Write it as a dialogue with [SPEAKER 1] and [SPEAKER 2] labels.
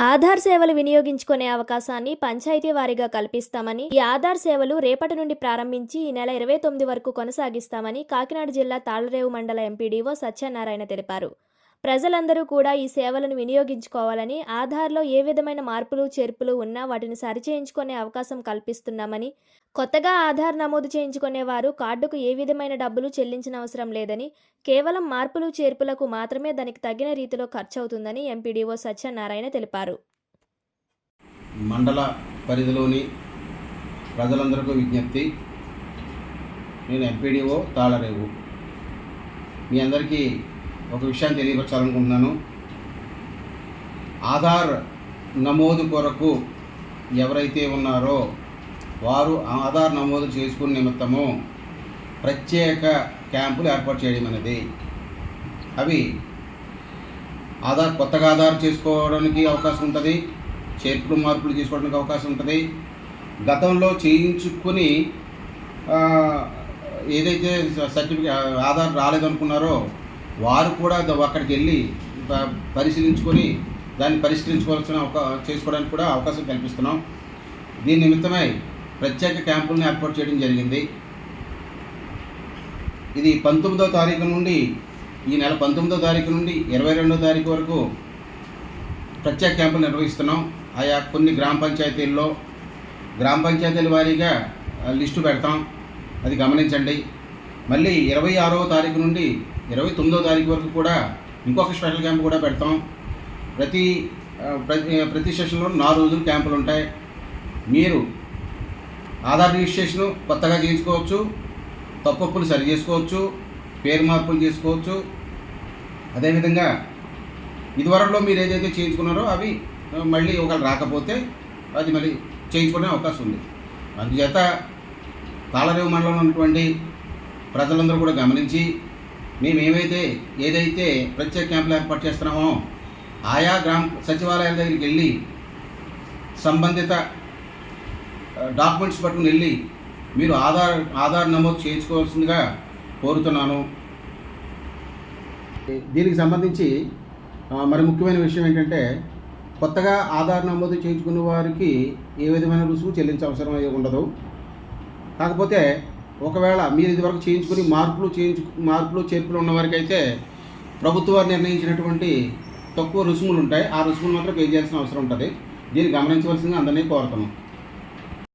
[SPEAKER 1] ఆధార్ సేవలు వినియోగించుకునే అవకాశాన్ని పంచాయతీ వారీగా కల్పిస్తామని, ఈ ఆధార్ సేవలు రేపటి నుండి ప్రారంభించి ఈ నెల 29 వరకు కొనసాగిస్తామని కాకినాడ జిల్లా తాళ్లరేవు మండల ఎంపీడీఓ సత్యనారాయణ తెలిపారు. ప్రజలందరూ కూడా ఈ సేవలను వినియోగించుకోవాలని, ఆధార్లో ఏ విధమైన మార్పులు చేర్పులు ఉన్నా వాటిని సరిచేయించుకునే అవకాశం కల్పిస్తున్నామని, కొత్తగా ఆధార్ నమోదు చేయించుకునే వారు కార్డుకు ఏ విధమైన డబ్బులు చెల్లించనవసరం లేదని, కేవలం మార్పులు చేర్పులకు మాత్రమే దానికి తగిన రీతిలో ఖర్చవుతుందని ఎంపీడీఓ సత్యనారాయణ తెలిపారు.
[SPEAKER 2] మండల పరిధిలోని ప్రజలందరికీ విజ్ఞప్తి. నేను ఎంపీడీఓ తాళ్లరేవు. మీ అందరికీ ఒక విషయాన్ని తెలియపరచాలనుకుంటున్నాను. ఆధార్ నమోదు కొరకు ఎవరైతే ఉన్నారో వారు ఆధార్ నమోదు చేసుకునే నిమిత్తము ప్రత్యేక క్యాంపులు ఏర్పాటు చేయడం అనేది. అవి కొత్తగా ఆధార్ చేసుకోవడానికి అవకాశం ఉంటుంది, చేర్పులు మార్పులు చేసుకోవడానికి అవకాశం ఉంటుంది. గతంలో చేయించుకుని ఏదైతే సర్టిఫికేట్ ఆధార్ రాలేదనుకున్నారో వారు కూడా అక్కడికి వెళ్ళి పరిశీలించుకొని దాన్ని చేసుకోవడానికి కూడా అవకాశం కల్పిస్తున్నాం. దీని నిమిత్తమై ప్రత్యేక క్యాంపులను ఏర్పాటు చేయడం జరిగింది. ఇది 19వ తారీఖు నుండి, ఈ నెల 19వ తారీఖు నుండి 22వ తారీఖు వరకు ప్రత్యేక క్యాంపులు నిర్వహిస్తున్నాం. ఆయా కొన్ని గ్రామ పంచాయతీల వారీగా లిస్టు పెడతాం, అది గమనించండి. మళ్ళీ 26వ తారీఖు నుండి 29వ తారీఖు వరకు కూడా ఇంకొక స్పెషల్ క్యాంపు కూడా పెడతాం. ప్రతి సెషన్లో 4 రోజులు క్యాంపులు ఉంటాయి. మీరు ఆధార్ రిజిస్ట్రేషను కొత్తగా చేయించుకోవచ్చు, తప్పులు సరి చేసుకోవచ్చు, పేరు మార్పులు చేసుకోవచ్చు. అదేవిధంగా ఇదివరలో మీరు ఏదైతే చేయించుకున్నారో అవి మళ్ళీ ఒకవేళ రాకపోతే అది మళ్ళీ చేయించుకునే అవకాశం ఉంది. అందుచేత తాళ్లరేవు మండలంలో ఉన్నటువంటి ప్రజలందరూ కూడా గమనించి మేము ఏదైతే ప్రత్యేక క్యాంపులు ఏర్పాటు చేస్తున్నామో ఆయా గ్రామ సచివాలయాల దగ్గరికి వెళ్ళి సంబంధిత డాక్యుమెంట్స్ పట్టుకుని వెళ్ళి మీరు ఆధార్ నమోదు చేయించుకోవాల్సిందిగా కోరుతున్నాను. దీనికి సంబంధించి మరి ముఖ్యమైన విషయం ఏంటంటే, కొత్తగా ఆధార్ నమోదు చేయించుకున్న వారికి ఏ విధమైన రుసుము చెల్లించే అవసరం ఉండదు. కాకపోతే ఒకవేళ మీరు ఇదివరకు చేయించుకుని మార్పులు చేర్పులు ఉన్నవారికి అయితే ప్రభుత్వాలు నిర్ణయించినటువంటి తక్కువ రుసుములు ఉంటాయి. ఆ రుసుములు మాత్రం పే చేయాల్సిన అవసరం ఉంటుంది. దీన్ని గమనించవలసిందిగా అందరినీ కోరుతున్నాం.